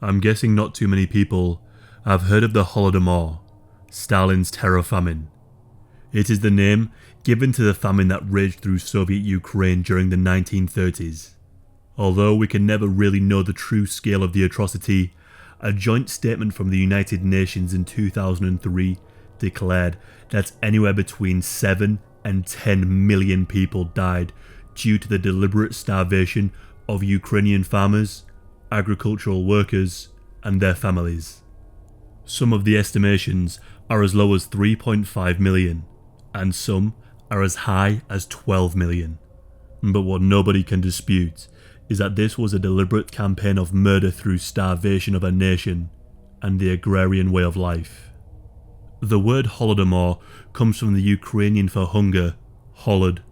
I'm guessing not too many people have heard of the Holodomor, Stalin's terror famine. It is the name given to the famine that raged through Soviet Ukraine during the 1930s. Although we can never really know the true scale of the atrocity, a joint statement from the United Nations in 2003 declared that anywhere between 7 and 10 million people died due to the deliberate starvation of Ukrainian farmers, agricultural workers, and their families. Some of the estimations are as low as 3.5 million, and some are as high as 12 million. But what nobody can dispute is that this was a deliberate campaign of murder through starvation of a nation and the agrarian way of life. The word Holodomor comes from the Ukrainian for hunger, holod,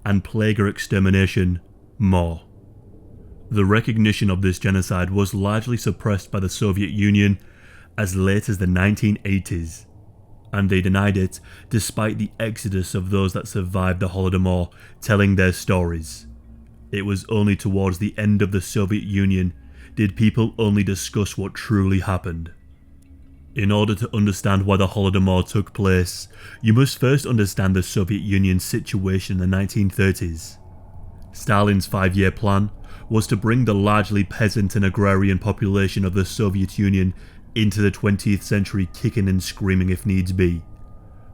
and plague or extermination, mor. The recognition of this genocide was largely suppressed by the Soviet Union as late as the 1980s, and they denied it despite the exodus of those that survived the Holodomor telling their stories. It was only towards the end of the Soviet Union did people only discuss what truly happened. In order to understand why the Holodomor took place, you must first understand the Soviet Union's situation in the 1930s. Stalin's 5-year plan was to bring the largely peasant and agrarian population of the Soviet Union into the 20th century kicking and screaming if needs be.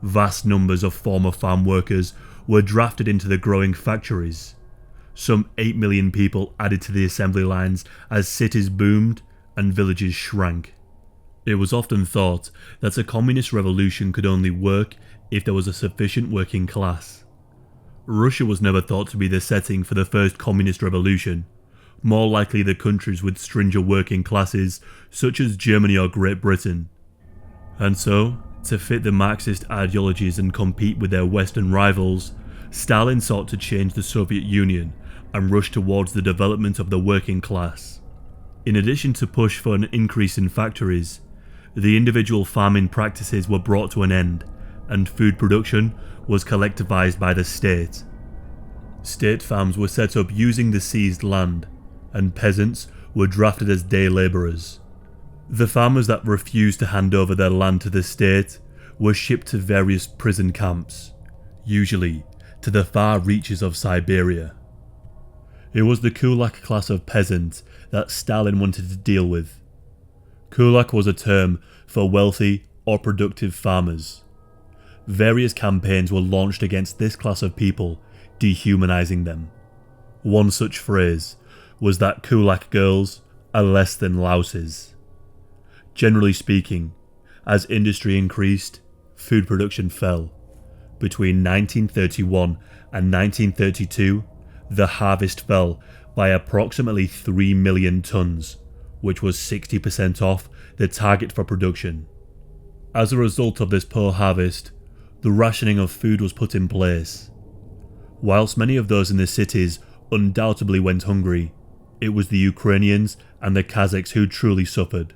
Vast numbers of former farm workers were drafted into the growing factories. Some 8 million people added to the assembly lines as cities boomed and villages shrank. It was often thought that a communist revolution could only work if there was a sufficient working class. Russia was never thought to be the setting for the first communist revolution, more likely the countries with stringent working classes such as Germany or Great Britain. And so, to fit the Marxist ideologies and compete with their Western rivals, Stalin sought to change the Soviet Union and rush towards the development of the working class. In addition to push for an increase in factories, the individual farming practices were brought to an end, and food production was collectivized by the state. State farms were set up using the seized land, and peasants were drafted as day labourers. The farmers that refused to hand over their land to the state were shipped to various prison camps, usually to the far reaches of Siberia. It was the kulak class of peasant that Stalin wanted to deal with. Kulak was a term for wealthy or productive farmers. Various campaigns were launched against this class of people, dehumanizing them. One such phrase was that kulak girls are less than louses. Generally speaking, as industry increased, food production fell. Between 1931 and 1932, the harvest fell by approximately 3 million tons, which was 60% off the target for production. As a result of this poor harvest, the rationing of food was put in place. Whilst many of those in the cities undoubtedly went hungry, it was the Ukrainians and the Kazakhs who truly suffered.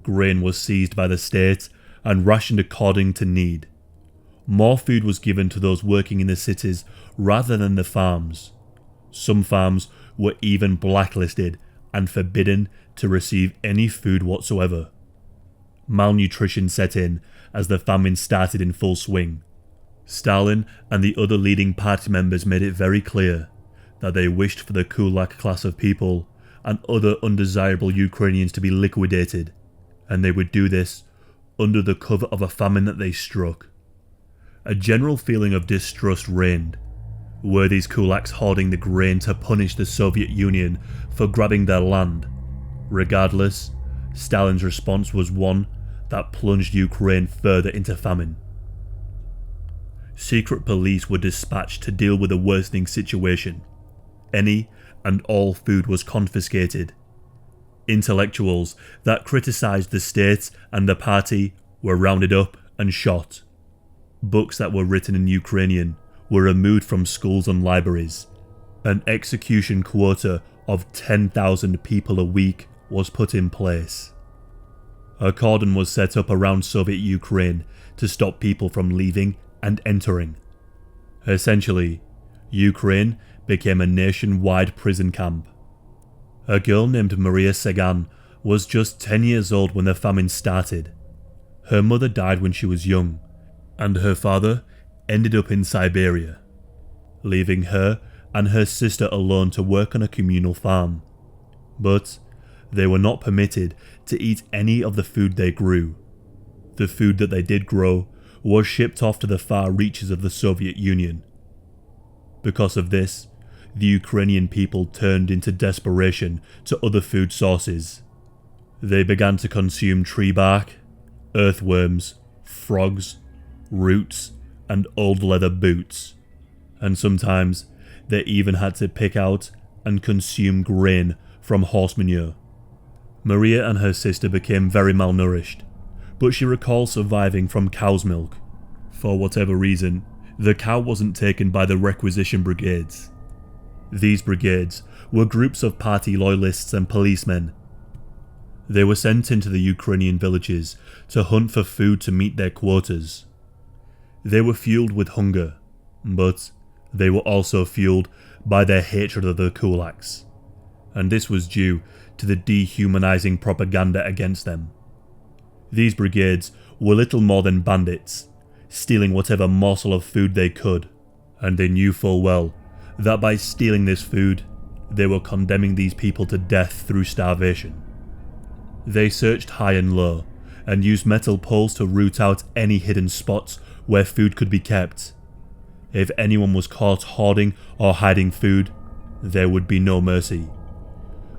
Grain was seized by the state and rationed according to need. More food was given to those working in the cities rather than the farms. Some farms were even blacklisted and forbidden to receive any food whatsoever. Malnutrition set in as the famine started in full swing. Stalin and the other leading party members made it very clear that they wished for the kulak class of people and other undesirable Ukrainians to be liquidated, and they would do this under the cover of a famine that they struck. A general feeling of distrust reigned. Were these kulaks hoarding the grain to punish the Soviet Union for grabbing their land? Regardless, Stalin's response was one that plunged Ukraine further into famine. Secret police were dispatched to deal with the worsening situation. Any and all food was confiscated. Intellectuals that criticised the state and the party were rounded up and shot. Books that were written in Ukrainian were removed from schools and libraries. An execution quota of 10,000 people a week was put in place. A cordon was set up around Soviet Ukraine to stop people from leaving and entering. Essentially, Ukraine became a nationwide prison camp. A girl named Maria Sagan was just 10 years old when the famine started. Her mother died when she was young, and her father ended up in Siberia, leaving her and her sister alone to work on a communal farm. But they were not permitted to eat any of the food they grew. The food that they did grow was shipped off to the far reaches of the Soviet Union. Because of this, the Ukrainian people turned into desperation to other food sources. They began to consume tree bark, earthworms, frogs, roots, and old leather boots. And sometimes they even had to pick out and consume grain from horse manure. Maria and her sister became very malnourished, but she recalls surviving from cow's milk. For whatever reason, the cow wasn't taken by the Requisition Brigades. These brigades were groups of party loyalists and policemen. They were sent into the Ukrainian villages to hunt for food to meet their quotas. They were fueled with hunger, but they were also fueled by their hatred of the kulaks, and this was due to the dehumanizing propaganda against them. These brigades were little more than bandits, stealing whatever morsel of food they could, and they knew full well that by stealing this food, they were condemning these people to death through starvation. They searched high and low, and used metal poles to root out any hidden spots where food could be kept. If anyone was caught hoarding or hiding food, there would be no mercy.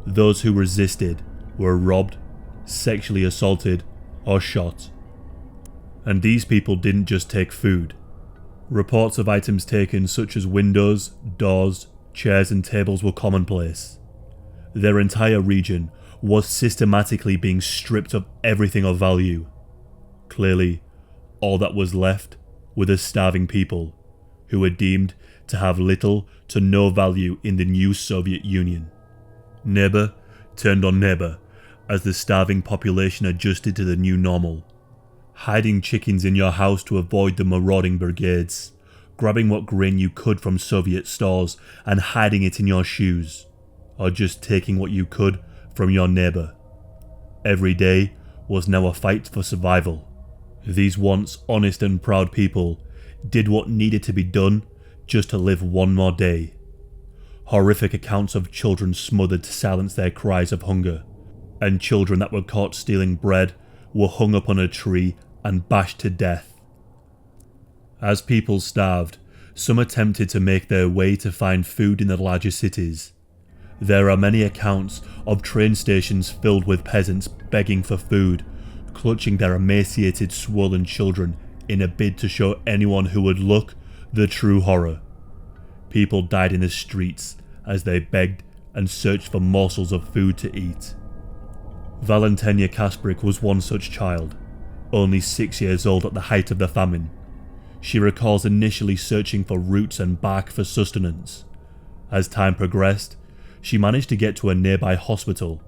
Those who resisted were robbed, sexually assaulted, or shot. And these people didn't just take food. Reports of items taken such as windows, doors, chairs and tables were commonplace. Their entire region was systematically being stripped of everything of value. Clearly, all that was left were the starving people, who were deemed to have little to no value in the new Soviet Union. Neighbour turned on neighbour as the starving population adjusted to the new normal. Hiding chickens in your house to avoid the marauding brigades, grabbing what grain you could from Soviet stores and hiding it in your shoes, or just taking what you could from your neighbour. Every day was now a fight for survival. These once honest and proud people did what needed to be done just to live one more day. Horrific accounts of children smothered to silence their cries of hunger, and children that were caught stealing bread were hung up on a tree and bashed to death. As people starved, some attempted to make their way to find food in the larger cities. There are many accounts of train stations filled with peasants begging for food, clutching their emaciated, swollen children in a bid to show anyone who would look the true horror. People died in the streets as they begged and searched for morsels of food to eat. Valentenia Kasprik was one such child, only 6 years old at the height of the famine. She recalls initially searching for roots and bark for sustenance. As time progressed, she managed to get to a nearby hospital.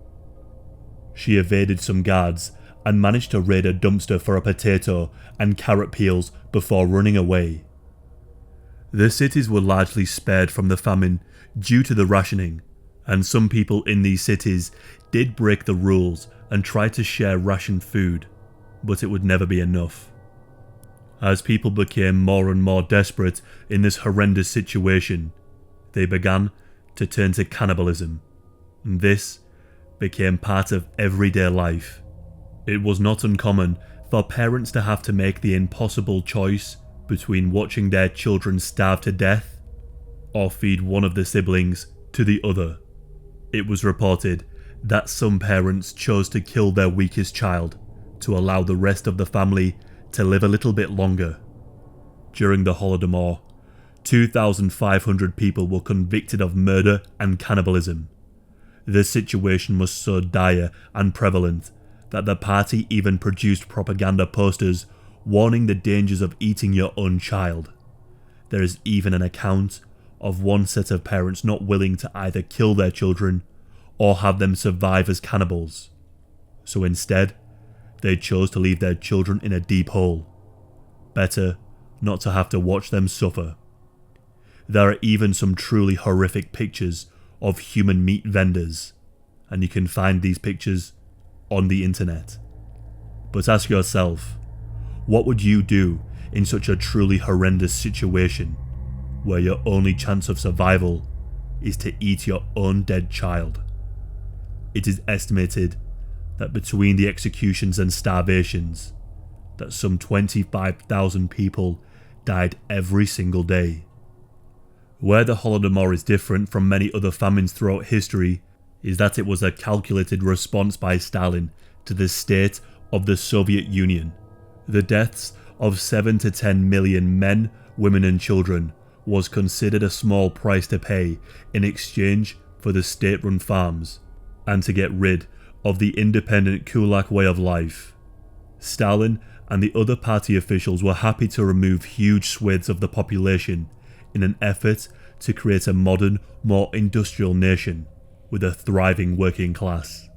She evaded some guards and managed to raid a dumpster for a potato and carrot peels before running away. The cities were largely spared from the famine due to the rationing, and some people in these cities did break the rules and try to share rationed food, but it would never be enough. As people became more and more desperate in this horrendous situation, they began to turn to cannibalism. This became part of everyday life. It was not uncommon for parents to have to make the impossible choice between watching their children starve to death or feed one of the siblings to the other. It was reported that some parents chose to kill their weakest child to allow the rest of the family to live a little bit longer. During the Holodomor, 2,500 people were convicted of murder and cannibalism. The situation was so dire and prevalent that the party even produced propaganda posters warning the dangers of eating your own child. There is even an account of one set of parents not willing to either kill their children or have them survive as cannibals. So instead, they chose to leave their children in a deep hole. Better not to have to watch them suffer. There are even some truly horrific pictures of human meat vendors, and you can find these pictures on the internet. But ask yourself, what would you do in such a truly horrendous situation where your only chance of survival is to eat your own dead child? It is estimated that between the executions and starvations, that some 25,000 people died every single day. Where the Holodomor is different from many other famines throughout history is that it was a calculated response by Stalin to the state of the Soviet Union. The deaths of 7 to 10 million men, women and children was considered a small price to pay in exchange for the state-run farms and to get rid of the independent kulak way of life. Stalin and the other party officials were happy to remove huge swathes of the population in an effort to create a modern, more industrial nation with a thriving working class.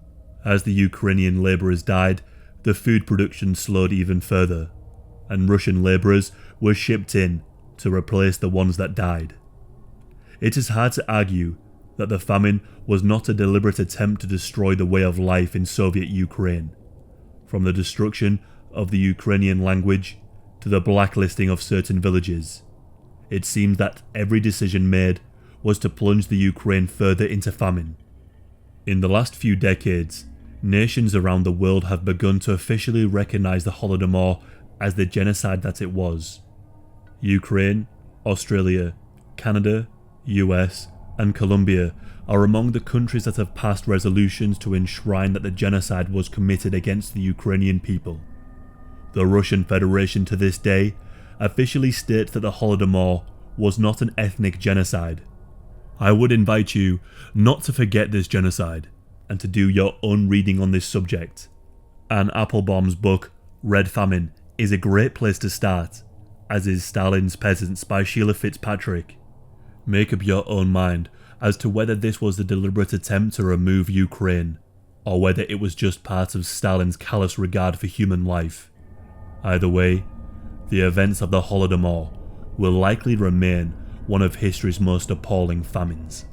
As the Ukrainian labourers died, the food production slowed even further, and Russian labourers were shipped in to replace the ones that died. It is hard to argue that the famine was not a deliberate attempt to destroy the way of life in Soviet Ukraine. From the destruction of the Ukrainian language to the blacklisting of certain villages, it seems that every decision made was to plunge the Ukraine further into famine. In the last few decades, nations around the world have begun to officially recognize the Holodomor as the genocide that it was. Ukraine, Australia, Canada, US, and Colombia are among the countries that have passed resolutions to enshrine that the genocide was committed against the Ukrainian people. The Russian Federation to this day officially states that the Holodomor was not an ethnic genocide. I would invite you not to forget this genocide and to do your own reading on this subject. Anne Applebaum's book, Red Famine, is a great place to start, as is Stalin's Peasants by Sheila Fitzpatrick. Make up your own mind as to whether this was a deliberate attempt to remove Ukraine, or whether it was just part of Stalin's callous regard for human life. Either way, the events of the Holodomor will likely remain one of history's most appalling famines.